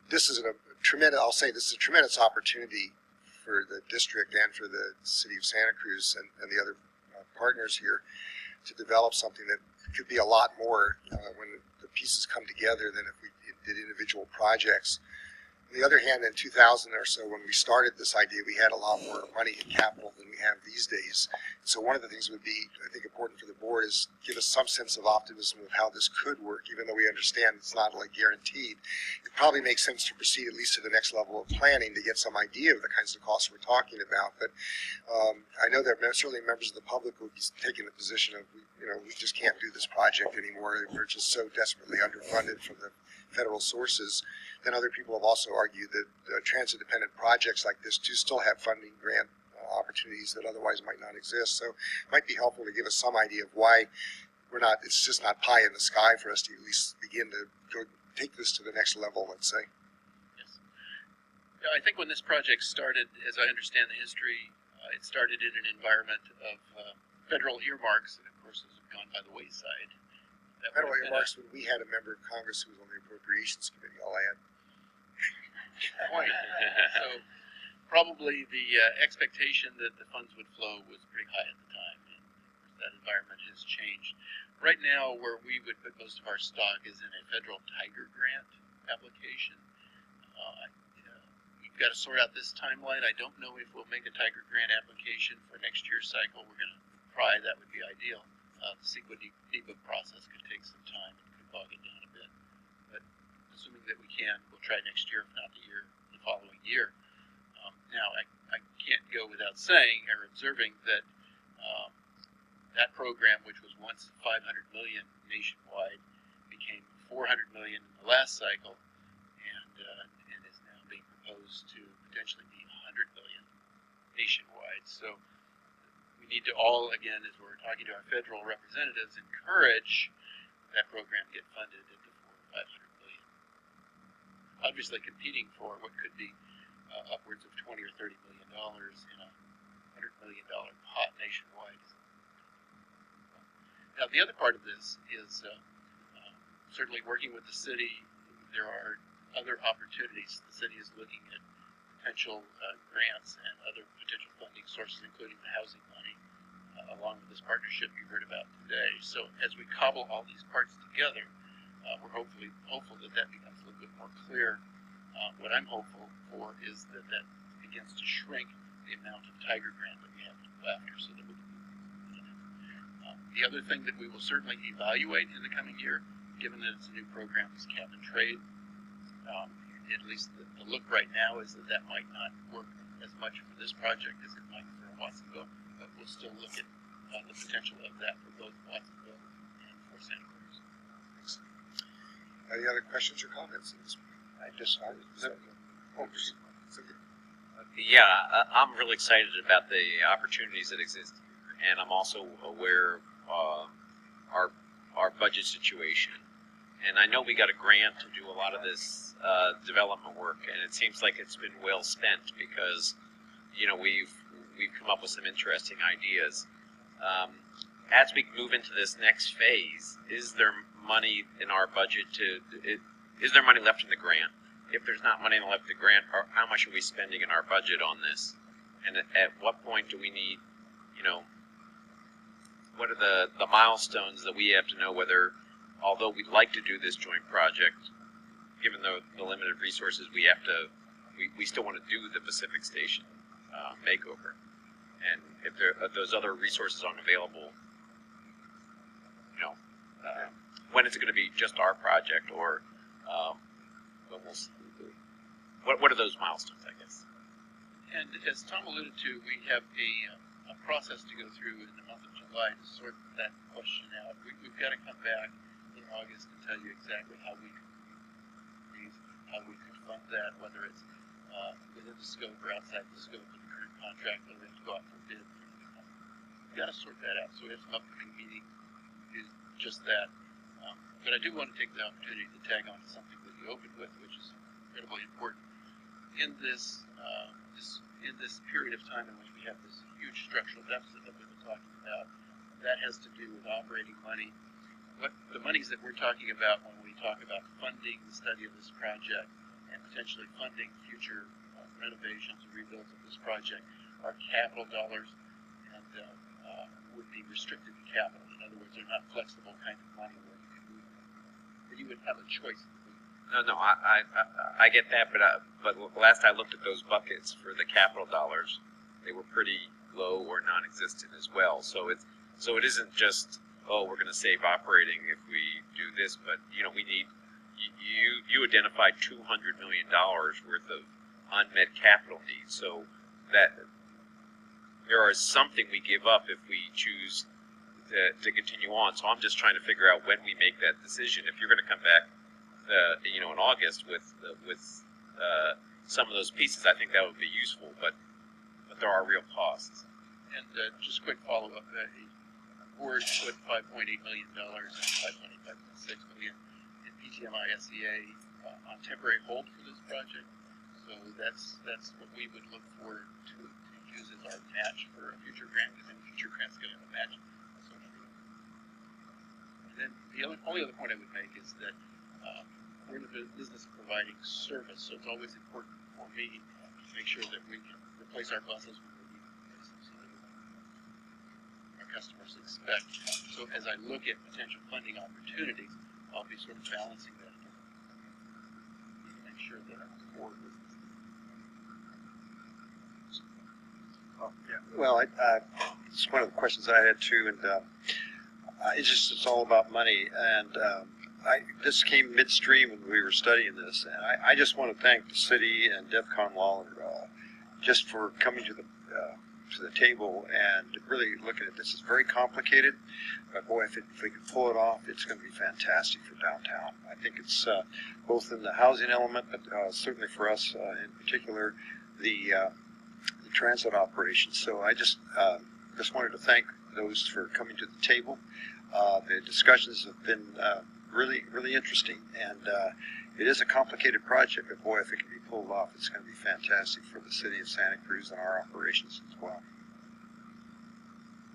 this is a tremendous, I'll say this is a tremendous opportunity for the district and for the city of Santa Cruz and the other partners here to develop something that could be a lot more when the pieces come together than if we did individual projects. On the other hand, in 2000 or so, when we started this idea, we had a lot more money and capital than we have these days. So one of the things that would be, I think, important for the board is give us some sense of optimism of how this could work, even though we understand it's not like guaranteed. It probably makes sense to proceed at least to the next level of planning to get some idea of the kinds of costs we're talking about. But I know that certainly members of the public would be taking the position of, we just can't do this project anymore. We're just so desperately underfunded from the federal sources. Then other people have also argued that transit-dependent projects like this do still have funding grant opportunities that otherwise might not exist. So it might be helpful to give us some idea of why it's just not pie in the sky for us to at least begin to go take this to the next level, let's say. Yes. Yeah, I think when this project started, as I understand the history, it started in an environment of federal earmarks that, of course, has gone by the wayside. Federal earmarks when we had a member of Congress who was on the Appropriations Committee, I'll add. Point. So probably the expectation that the funds would flow was pretty high at the time, and that environment has changed. Right now, where we would put most of our stock is in a federal Tiger grant application. We've got to sort out this timeline. I don't know if we'll make a Tiger grant application for next year's cycle. We're going to try. That would be ideal. The NEPA process could take some time and could bog it down a bit. But assuming that we can, we'll try next year, if not the following year. Now, I can't go without saying or observing that that program, which was once $500 million nationwide, became $400 million in the last cycle, and is now being proposed to potentially be $100 million nationwide. So we need to all, again, as we're talking to our federal representatives, encourage that program get funded at the $400 or $500 million. Obviously, competing for what could be upwards of $20 or $30 million in a $100 million pot nationwide. Now, the other part of this is certainly working with the city. There are other opportunities. The city is looking at potential grants and other potential funding sources, including the housing money, along with this partnership you heard about today. So as we cobble all these parts together, we're hopeful that becomes a little bit more clear. What I'm hopeful for is that begins to shrink the amount of Tiger grant that we have to go after, so that we can move it. The other thing that we will certainly evaluate in the coming year, given that it's a new program, is cap and trade. At least the look right now is that might not work as much for this project as it might for Watsonville, but we'll still look at the potential of that for both Watsonville and for Santa Cruz. Thanks. Any other questions or comments? Yeah, I'm really excited about the opportunities that exist here, and I'm also aware of our budget situation. And I know we got a grant to do a lot of this development work, and it seems like it's been well spent because, we've come up with some interesting ideas. As we move into this next phase, is there money in our budget is there money left in the grant? If there's not money left in the grant, how much are we spending in our budget on this? And at what point do we need, what are the milestones that we have to know whether, although we'd like to do this joint project, given the limited resources we still want to do the Pacific Station makeover. And if those other resources aren't available, when is it going to be just our project, or what are those milestones, I guess? And as Tom alluded to, we have a process to go through in the month of July to sort that question out. We've got to come back in August and tell you exactly how we could fund that, whether it's within the scope or outside the scope of the current contract, whether we have to go out for bid. We've got to sort that out. So we have some upcoming meeting to do just that. But I do want to take the opportunity to tag on to something that you opened with, which is incredibly important. In this period of time in which we have this huge structural deficit that we've been talking about, that has to do with operating money. What the monies that we're talking about when we talk about funding the study of this project and potentially funding future renovations and rebuilds of this project are capital dollars and would be restricted to capital. In other words, they're not flexible kind of money where you can move them. But you would have a choice. No, I get that, but last I looked at those buckets for the capital dollars, they were pretty low or non-existent as well. So it isn't just, oh, we're going to save operating if we do this, but we need. You identified $200 million worth of unmet capital needs, so that there is something we give up if we choose to continue on. So I'm just trying to figure out when we make that decision. If you're going to come back, in August with some of those pieces, I think that would be useful. But there are real costs. And just quick follow-up: the board put $5.8 million and $5.6 million in PTMI SEA on temporary hold for this project. So that's what we would look for to use as our match for a future grant, because any future grant's going to have a match associated. And then the only other point I would make is that we're in the business of providing service, so it's always important for me to make sure that we can replace our buses when we need to replace them, so that our customers expect. So as I look at potential funding opportunities, I'll be sort of balancing that to make sure that our core business. Well, it's one of the questions I had too, and it's all about money. And this came midstream when we were studying this, and I just want to thank the city and DEFCON Lawler just for coming to the table and really looking at this. It's very complicated, but boy, if we can pull it off, it's going to be fantastic for downtown. I think it's both in the housing element, but certainly for us in particular, the transit operations. So I just wanted to thank those for coming to the table. The discussions have been really, really interesting, and it is a complicated project, but boy, if it can be pulled off, it's going to be fantastic for the city of Santa Cruz and our operations as well.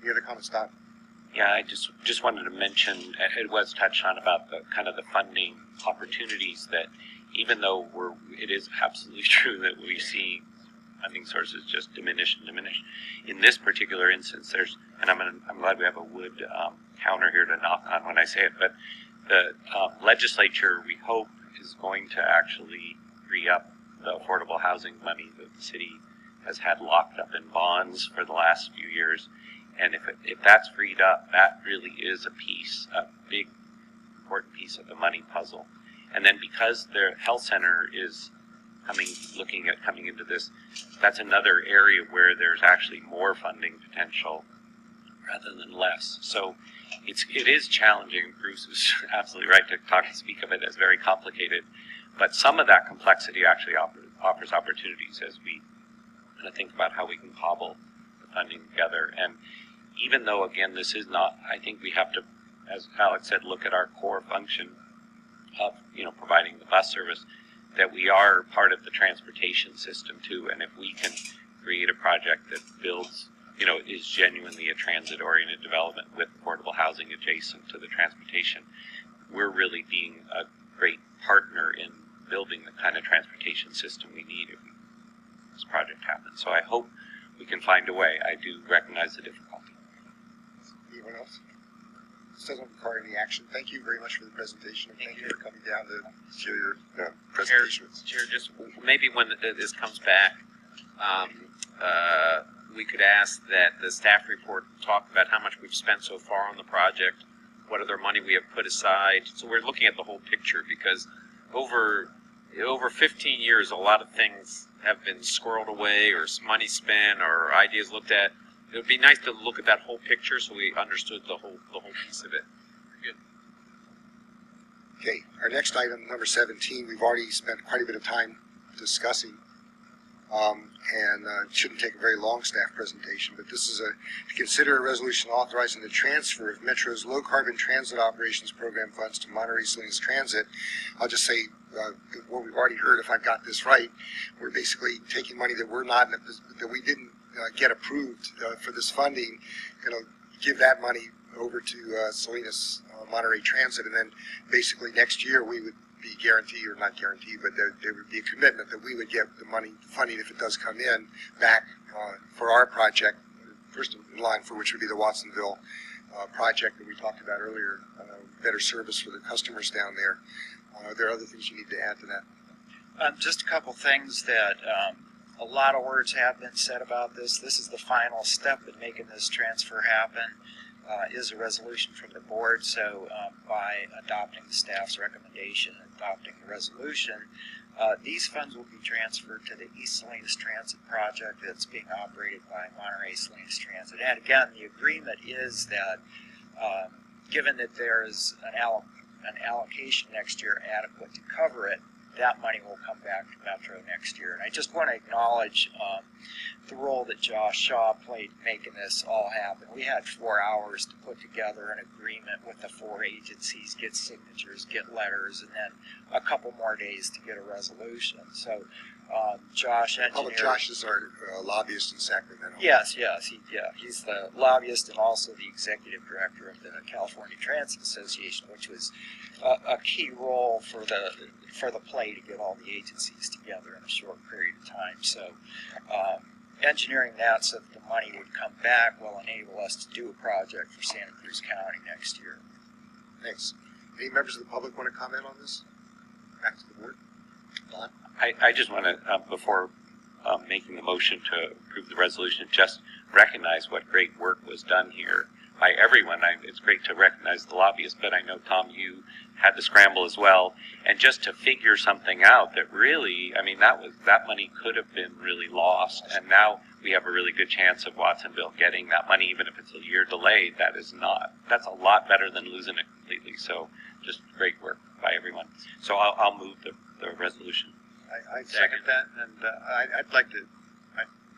Any other comments, Don? Yeah, I just wanted to mention, it was touched on about the kind of the funding opportunities, that even though it is absolutely true that we see funding sources just diminish and diminish. In this particular instance, and I'm glad we have a wood counter here to knock on when I say it, but the legislature, we hope, is going to actually free up the affordable housing money that the city has had locked up in bonds for the last few years. And if that's freed up, that really is a big, important piece of the money puzzle. And then because the health center is looking at coming into this, that's another area where there's actually more funding potential rather than less. So it is challenging. Bruce is absolutely right to speak of it as very complicated, but some of that complexity actually offers opportunities as we kind of think about how we can cobble the funding together. And even though, again, this is not, I think we have to, as Alex said, look at our core function of providing the bus service, that we are part of the transportation system too. And if we can create a project that builds, is genuinely a transit-oriented development with affordable housing adjacent to the transportation, we're really being a great partner in building the kind of transportation system we need if this project happens. So I hope we can find a way. I do recognize the difficulty. Anyone else? This doesn't require any action. Thank you very much for the presentation, and thank you for coming down to share your presentation. Chair, just maybe when this comes back, we could ask that the staff report talk about how much we've spent so far on the project, what other money we have put aside. So we're looking at the whole picture, because over 15 years, a lot of things have been squirreled away, or money spent, or ideas looked at. It would be nice to look at that whole picture so we understood the whole piece of it. Good. Okay, our next item, number 17, we've already spent quite a bit of time discussing, and it shouldn't take a very long staff presentation, but this is to consider a resolution authorizing the transfer of Metro's low-carbon transit operations program funds to Monterey Salinas Transit. I'll just say what we've already heard, if I've got this right. We're basically taking money that that we didn't get approved for this funding, give that money over to Salinas Monterey Transit, and then basically next year we would be guaranteed, or not guaranteed, but there would be a commitment that we would get the funding if it does come in back for our project, first in line for which would be the Watsonville project that we talked about earlier, better service for the customers down there. Are there other things you need to add to that? Just a couple things that a lot of words have been said about this. This is the final step in making this transfer happen. Is a resolution from the board, so by adopting the staff's recommendation and adopting the resolution, these funds will be transferred to the East Salinas Transit project that's being operated by Monterey Salinas Transit. And again, the agreement is that given that there is an allocation next year adequate to cover it, that money will come back to Metro next year. And I just want to acknowledge the role that Josh Shaw played in making this all happen. We had 4 hours to put together an agreement with the 4 agencies, get signatures, get letters, and then a couple more days to get a resolution. So Josh engineered... Josh is our lobbyist in Sacramento. Yes, he's the lobbyist and also the executive director of the California Transit Association, which was a key role for the play to get all the agencies together in a short period of time. So engineering that so that the money would come back will enable us to do a project for Santa Cruz County next year. Thanks. Any members of the public want to comment on this? Back to the board. Don? I just want to, before making the motion to approve the resolution, just recognize what great work was done here by everyone. It's great to recognize the lobbyists, but I know, Tom, you had the scramble as well. And just to figure something out that really, I mean, that money could have been really lost. And now we have a really good chance of Watsonville getting that money, even if it's a year delayed. That's a lot better than losing it completely. So just great work by everyone. So I'll move the resolution. I second that, and I'd like to,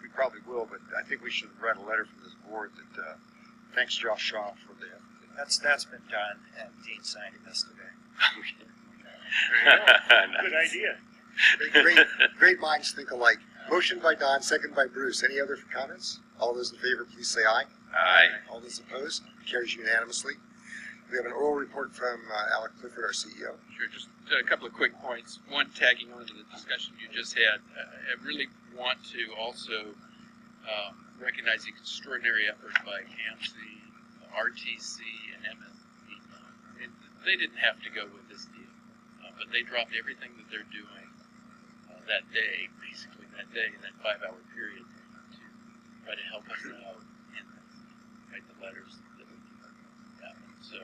we probably will, but I think we should write a letter from this board that thanks Josh Shaw for the... That's been done, and Dean signed it yesterday. Good idea. Great minds think alike. Motion by Don, second by Bruce. Any other comments? All those in favor, please say aye. Aye. All those opposed? Carries unanimously. We have an oral report from Alec Clifford, our CEO. Sure, just a couple of quick points. One, tagging on to the discussion you just had, I really want to also recognize the extraordinary effort by CAMC, RTC, and MSP. They didn't have to go with this deal, but they dropped everything that they're doing that day, basically that day, in that 5-hour period, to try to help us out and write the letters that we can happen. So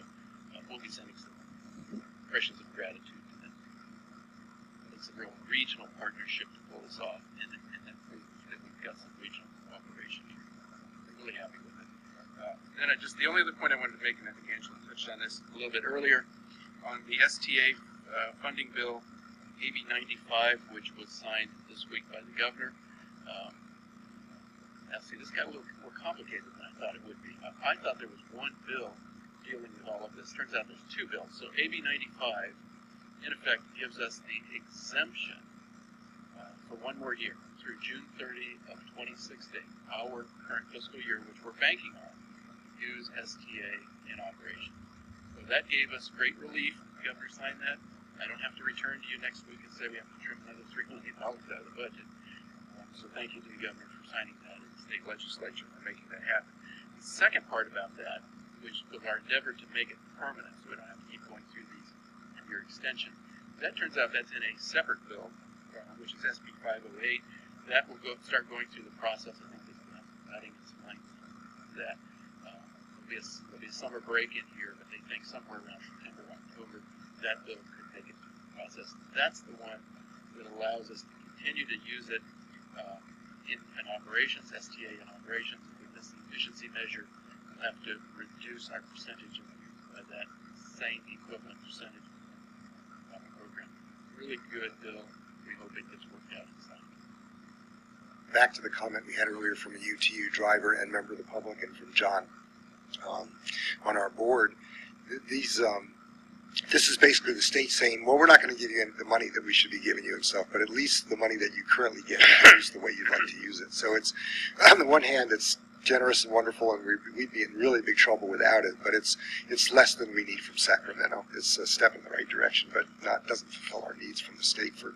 we'll be sending some expressions of gratitude to them. It's a real regional partnership to pull this off, and that proves that we've got some regional cooperation here. I'm really happy with it. Then the only other point I wanted to make, and I think Angela touched on this a little bit earlier, on the STA funding bill, AB 95, which was signed this week by the governor. Now, see, this got a little more complicated than I thought it would be. I thought there was one bill dealing with all of this. Turns out there's two bills. So AB 95, in effect, gives us the exemption for one more year through June 30 of 2016, our current fiscal year, which we're banking on, use STA in operation. So that gave us great relief. The governor signed that. I don't have to return to you next week and say we have to trim another $3 million out of the budget. So thank you to the governor for signing that and the state legislature for making that happen. The second part about that, which was our endeavor to make it permanent so we don't have to keep going through these year extension, that turns out that's in a separate bill, which is SB 508. That will start going through the process. I think it's adding some length to that. There'll be a summer break in here, but they think somewhere around September, October, that bill could make it through the process. That's the one that allows us to continue to use it in operations, STA in operations. With this efficiency measure, we'll have to reduce our percentage of that same equivalent percentage of the program. Really good bill. We hope it gets worked out inside. Back to the comment we had earlier from a UTU driver and member of the public, and from John on our board. This is basically the state saying, well, we're not going to give you the money that we should be giving you and stuff, but at least the money that you currently get, use the way you'd like to use it. So it's, on the one hand, it's generous and wonderful, and we'd be in really big trouble without it. But it's less than we need from Sacramento. It's a step in the right direction, but doesn't fulfill our needs from the state for